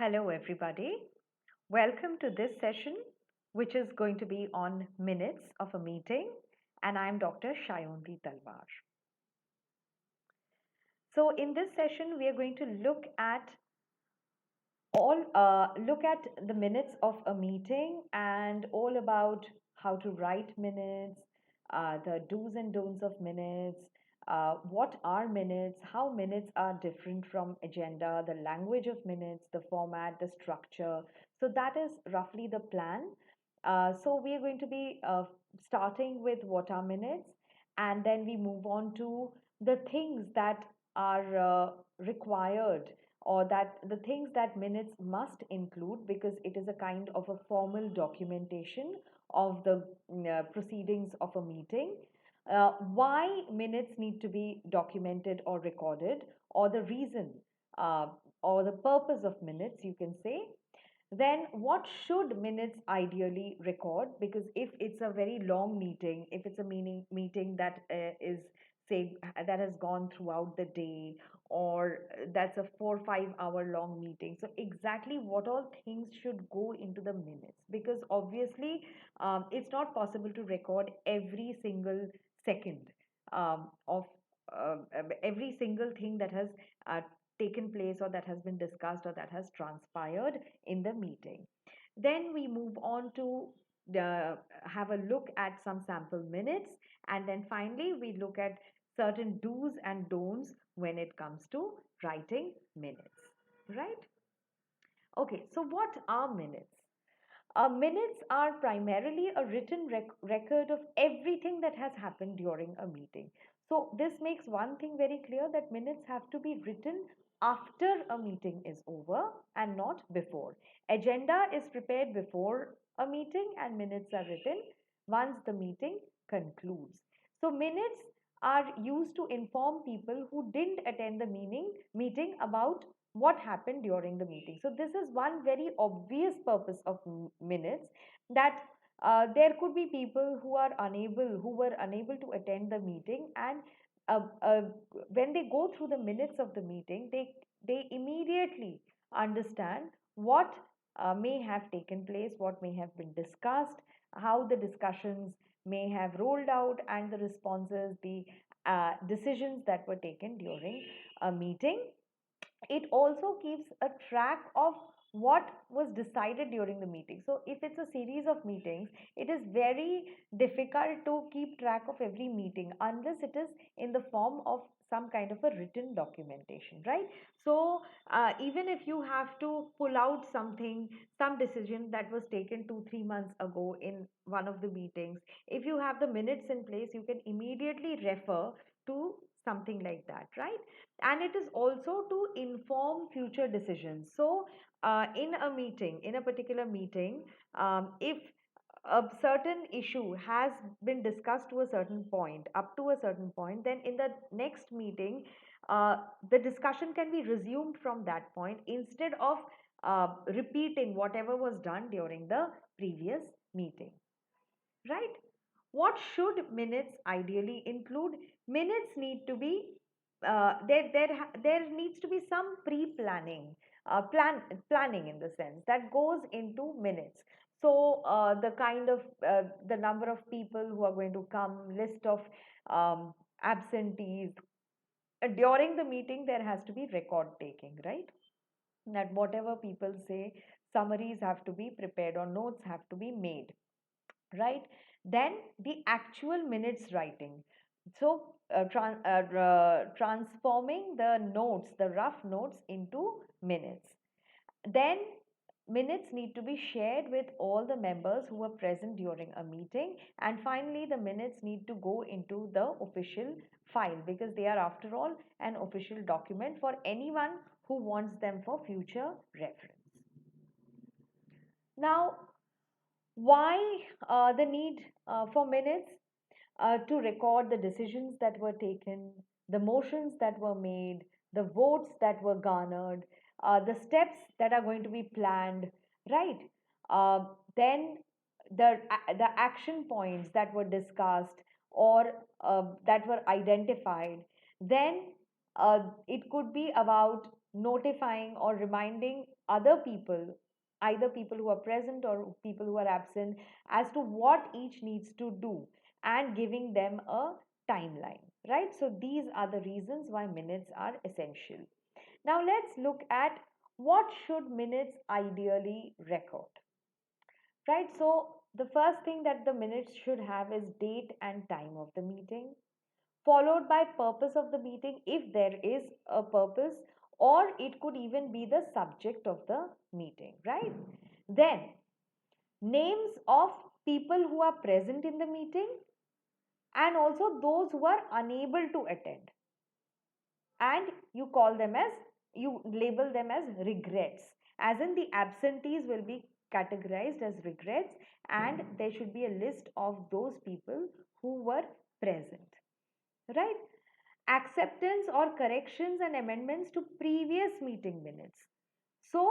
Hello, everybody. Welcome to this session, which is going to be on minutes of a meeting. And I'm Dr. Shyaonti Talwar. So, in this session, we are going to look at the minutes of a meeting and all about how to write minutes, the do's and don'ts of minutes, what are minutes, how minutes are different from agenda, the language of minutes, the format, the structure. So that is roughly the plan. So we are going to be starting with what are minutes, and then we move on to the things that are required, or that the things that minutes must include, because it is a kind of a formal documentation of the proceedings of a meeting. Why minutes need to be documented or recorded, or the reason, uh, or the purpose of minutes, you can say. Then what should minutes ideally record? Because if it's a very long meeting, if it's a meeting that is, say, that has gone throughout the day, or that's a 4 or 5 hour long meeting, so exactly what all things should go into the minutes? Because obviously it's not possible to record every single second of every single thing that has uh, taken place, or that has been discussed, or that has transpired in the meeting. Then we move on to have a look at some sample minutes, and then finally we look at certain do's and don'ts when it comes to writing minutes, right? Okay, so what are minutes? Minutes are primarily a written record of everything that has happened during a meeting. So, this makes one thing very clear, that minutes have to be written after a meeting is over and not before. Agenda is prepared before a meeting, and minutes are written once the meeting concludes. So, minutes are used to inform people who didn't attend the meeting about what happened during the meeting. So this is one very obvious purpose of minutes, that there could be people who were unable to attend the meeting, and uh, uh, when they go through the minutes of the meeting, they immediately understand what may have taken place, what may have been discussed, how the discussions may have rolled out, and the responses, the decisions that were taken during a meeting. It also keeps a track of what was decided during the meeting. So if it's a series of meetings, it is very difficult to keep track of every meeting unless it is in the form of some kind of a written documentation, right? So even if you have to pull out something, some decision that was taken 2 3 months ago in one of the meetings, if you have the minutes in place, you can immediately refer to something like that, right? And it is also to inform future decisions. So in a meeting, in a particular meeting, if a certain issue has been discussed to a certain point, up to a certain point, then in the next meeting, the discussion can be resumed from that point, instead of repeating whatever was done during the previous meeting, right? What should minutes ideally include? Minutes need to be there needs to be some pre-planning, planning, in the sense that goes into minutes. So the kind of the number of people who are going to come, list of absentees. During the meeting, there has to be record taking, right? That whatever people say, summaries have to be prepared, or notes have to be made, right? Then the actual minutes writing. So transforming the notes, the rough notes, into minutes. Then minutes need to be shared with all the members who were present during a meeting. And finally, the minutes need to go into the official file, because they are, after all, an official document for anyone who wants them for future reference. Now, why the need for minutes? To record the decisions that were taken, the motions that were made, the votes that were garnered, the steps that are going to be planned, right? Then the action points that were discussed, or that were identified. Then It could be about notifying or reminding other people, either people who are present or people who are absent, as to what each needs to do and giving them a timeline, right? So these are the reasons why minutes are essential. Now let's look at what should minutes ideally record, right? So the first thing that the minutes should have is date and time of the meeting, followed by purpose of the meeting if there is a purpose, or it could even be the subject of the meeting, right? Then names of people who are present in the meeting and also those who are unable to attend, and you call them as, you label them as regrets, as in the absentees will be categorized as regrets, and there should be a list of those people who were present, right? Acceptance or corrections and amendments to previous meeting minutes. So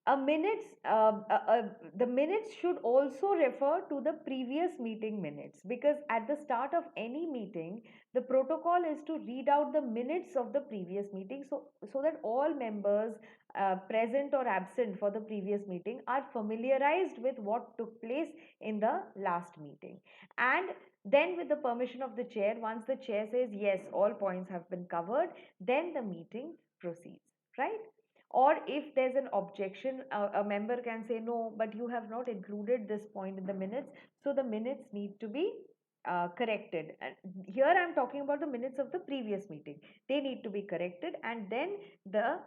a minutes the minutes should also refer to the previous meeting minutes, because at the start of any meeting the protocol is to read out the minutes of the previous meeting, so that all members present or absent for the previous meeting are familiarized with what took place in the last meeting. And then with the permission of the chair, once the chair says yes, all points have been covered, then the meeting proceeds, right? Or if there's an objection, a member can say, no, but you have not included this point in the minutes, so the minutes need to be corrected. And here I'm talking about the minutes of the previous meeting. They need to be corrected, and then the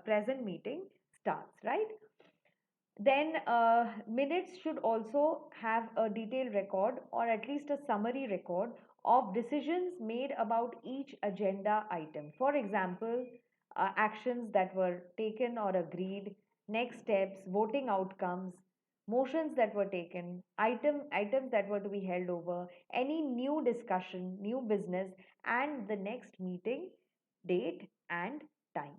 present meeting starts, right? Then minutes should also have a detailed record, or at least a summary record of decisions made about each agenda item. For example, actions that were taken or agreed, next steps, voting outcomes, motions that were taken, items that were to be held over, any new discussion, new business, and the next meeting date and time.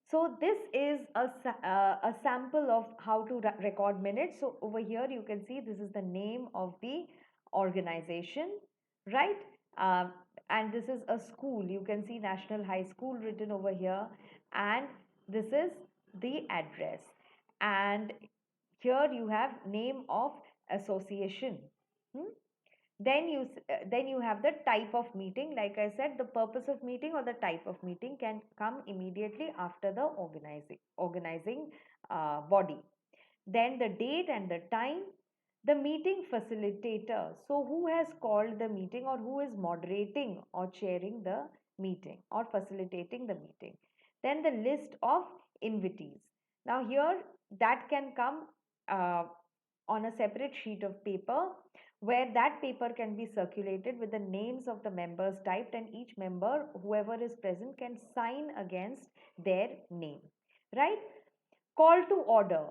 So this is a sample of how to record minutes. So over here you can see this is the name of the organization, right? Um, and this is a school. You can see National High School written over here, and this is the address. And here you have name of association. Hmm? Then you have the type of meeting. Like I said, the purpose of meeting or the type of meeting can come immediately after the organizing body. Then the date and the time, the meeting facilitator, so who has called the meeting or who is moderating or chairing the meeting or facilitating the meeting. Then the list of invitees. Now here that can come uh, on a separate sheet of paper, where that paper can be circulated with the names of the members typed, and each member, whoever is present, can sign against their name, right? Call to order.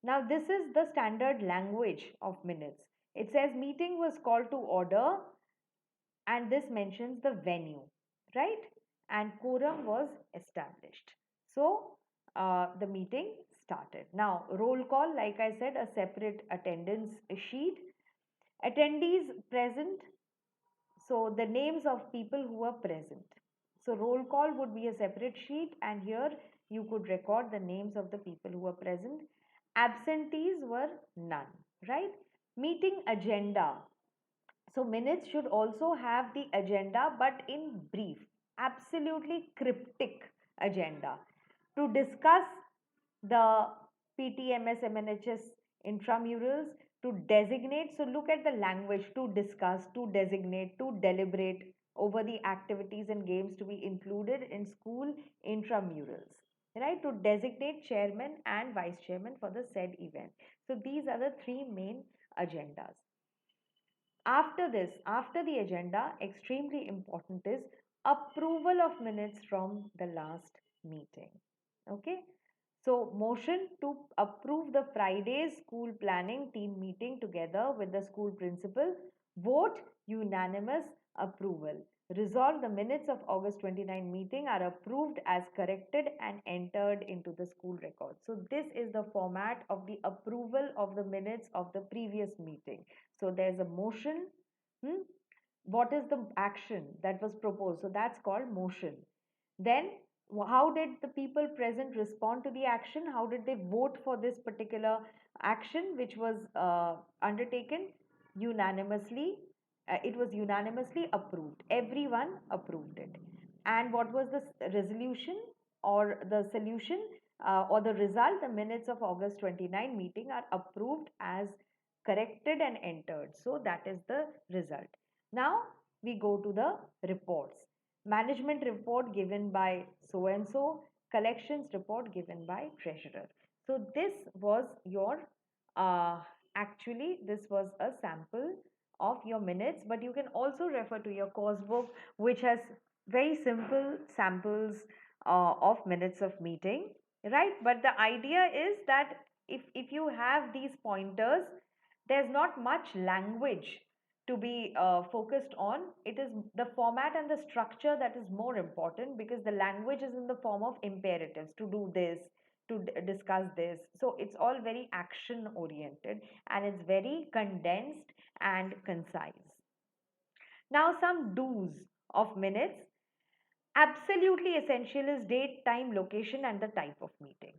Now this is the standard language of minutes. It says meeting was called to order, and this mentions the venue, right? And quorum was established. So the meeting started. Now roll call, like I said, a separate attendance sheet. Attendees present, so the names of people who were present. So roll call would be a separate sheet, and here you could record the names of the people who were present. Absentees were none, right? Meeting agenda. So minutes should also have the agenda, but in brief, absolutely cryptic agenda to discuss the PTMS MNHS intramurals, to designate. So look at the language: to discuss, to designate, to deliberate over the activities and games to be included in school intramurals, right? To designate chairman and vice chairman for the said event. So these are the three main agendas. After this, after the agenda, extremely important is approval of minutes from the last meeting. Okay. So, motion to approve the Friday's school planning team meeting together with the school principal. Vote unanimous approval. Resolve the minutes of August 29 meeting are approved as corrected and entered into the school record. So, this is the format of the approval of the minutes of the previous meeting. So, there's a motion. Hmm? what is the action that was proposed? So that's called motion. Then, how did the people present respond to the action? How did they vote for this particular action which was undertaken? Unanimously. It was unanimously approved. Everyone approved it. And what was the resolution or the solution or the result? The minutes of August 29 meeting are approved as corrected and entered. So that is the result. Now we go to the reports. Management report given by so and so, collections report given by treasurer. So this was your uh, actually this was a sample of your minutes, but you can also refer to your course book, which has very simple samples of minutes of meeting, right? But the idea is that if you have these pointers, there's not much language to be focused on. It is the format and the structure that is more important, because the language is in the form of imperatives to do this, to discuss this. So it's all very action oriented and it's very condensed and concise. Now, some do's of minutes. Absolutely essential is date, time, location, and the type of meeting.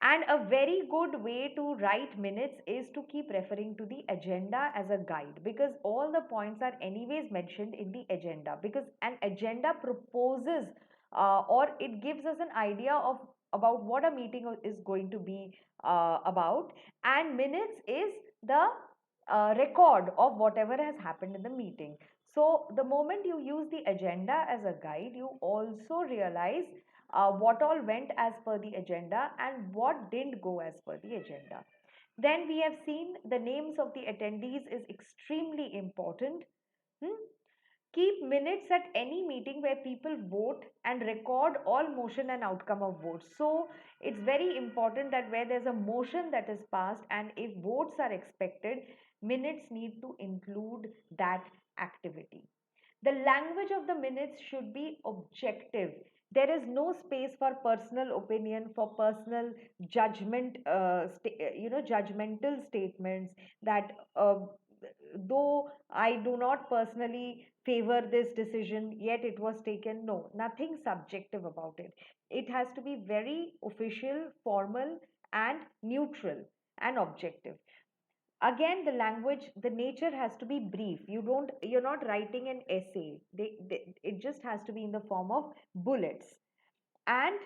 And a very good way to write minutes is to keep referring to the agenda as a guide, because all the points are anyways mentioned in the agenda, because an agenda proposes or it gives us an idea of about what a meeting is going to be about, and minutes is the record of whatever has happened in the meeting. So the moment you use the agenda as a guide, you also realize what all went as per the agenda and what didn't go as per the agenda. Then we have seen the names of the attendees is extremely important. Hmm? Keep minutes at any meeting where people vote and record all motion and outcome of votes. So it's very important that where there's a motion that is passed and if votes are expected, minutes need to include that activity. The language of the minutes should be objective. There is no space for personal opinion, for personal judgment, judgmental statements that though I do not personally favor this decision, yet it was taken. No, nothing subjective about it. It has to be very official, formal, and neutral and objective. Again, the language, the nature has to be brief. You're not writing an essay. It just has to be in the form of bullets. And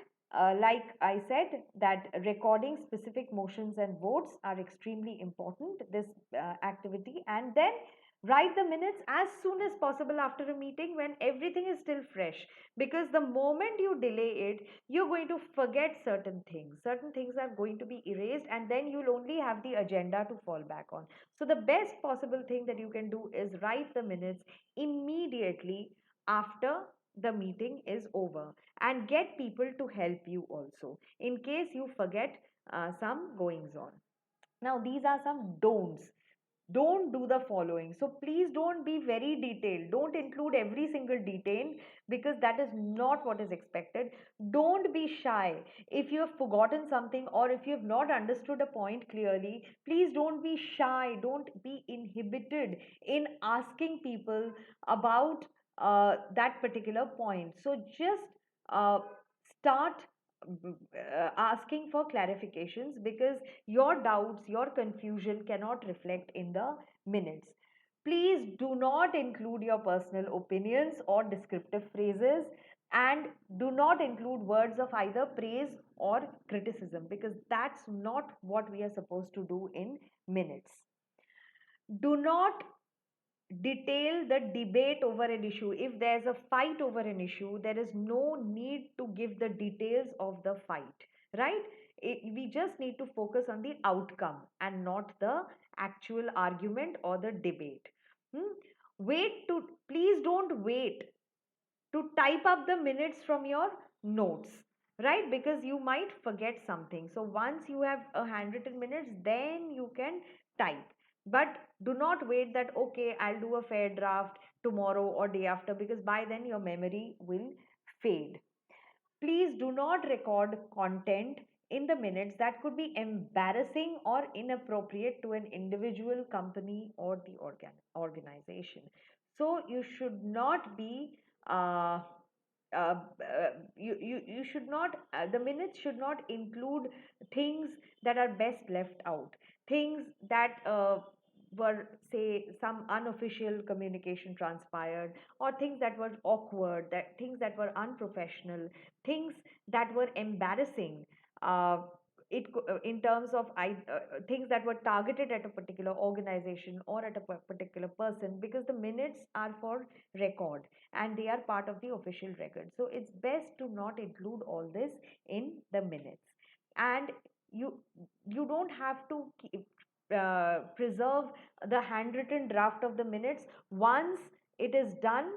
like I said, that recording specific motions and votes are extremely important, this activity. And then write the minutes as soon as possible after a meeting when everything is still fresh. Because the moment you delay it, you're going to forget certain things. Certain things are going to be erased, and then you'll only have the agenda to fall back on. So, the best possible thing that you can do is write the minutes immediately after the meeting is over, and get people to help you also in case you forget some goings on. Now, these are some don'ts. Don't do the following. So please don't be very detailed. Don't include every single detail, because that is not what is expected. Don't be shy. If you have forgotten something or if you have not understood a point clearly, please don't be shy. Don't be inhibited in asking people about that particular point. So just start asking for clarifications, because your doubts, your confusion cannot reflect in the minutes. Please do not include your personal opinions or descriptive phrases, and do not include words of either praise or criticism, because that's not what we are supposed to do in minutes. Do not detail the debate over an issue. If there's a fight over an issue, there is no need to give the details of the fight, right? We just need to focus on the outcome and not the actual argument or the debate. Hmm? Wait to Please don't wait to type up the minutes from your notes, right? Because you might forget something. So once you have a handwritten minutes, then you can type. But do not wait that, okay, I'll do a fair draft tomorrow or day after, because by then your memory will fade. Please do not record content in the minutes that could be embarrassing or inappropriate to an individual, company, or the organization. So you should not be you should not the minutes should not include things that are best left out, things that were, say, some unofficial communication transpired, or things that were awkward, that things that were unprofessional, things that were embarrassing, uh, in terms of things that were targeted at a particular organization or at a particular person, because the minutes are for record and they are part of the official record. So it's best to not include all this in the minutes. And you you don't have to preserve the handwritten draft of the minutes. Once it is done,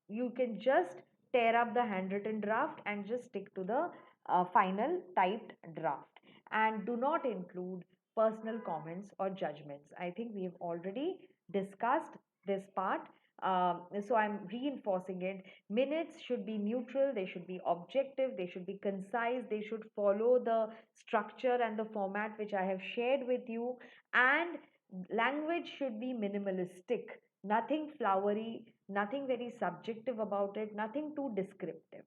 you can just tear up the handwritten draft and just stick to the final typed draft, and do not include personal comments or judgments. I think we have already discussed this part. So I'm reinforcing it. Minutes should be neutral, they should be objective, they should be concise, they should follow the structure and the format which I have shared with you, and language should be minimalistic, nothing flowery, nothing very subjective about it, nothing too descriptive,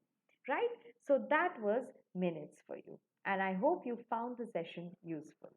right? So that was minutes for you. And I hope you found the session useful.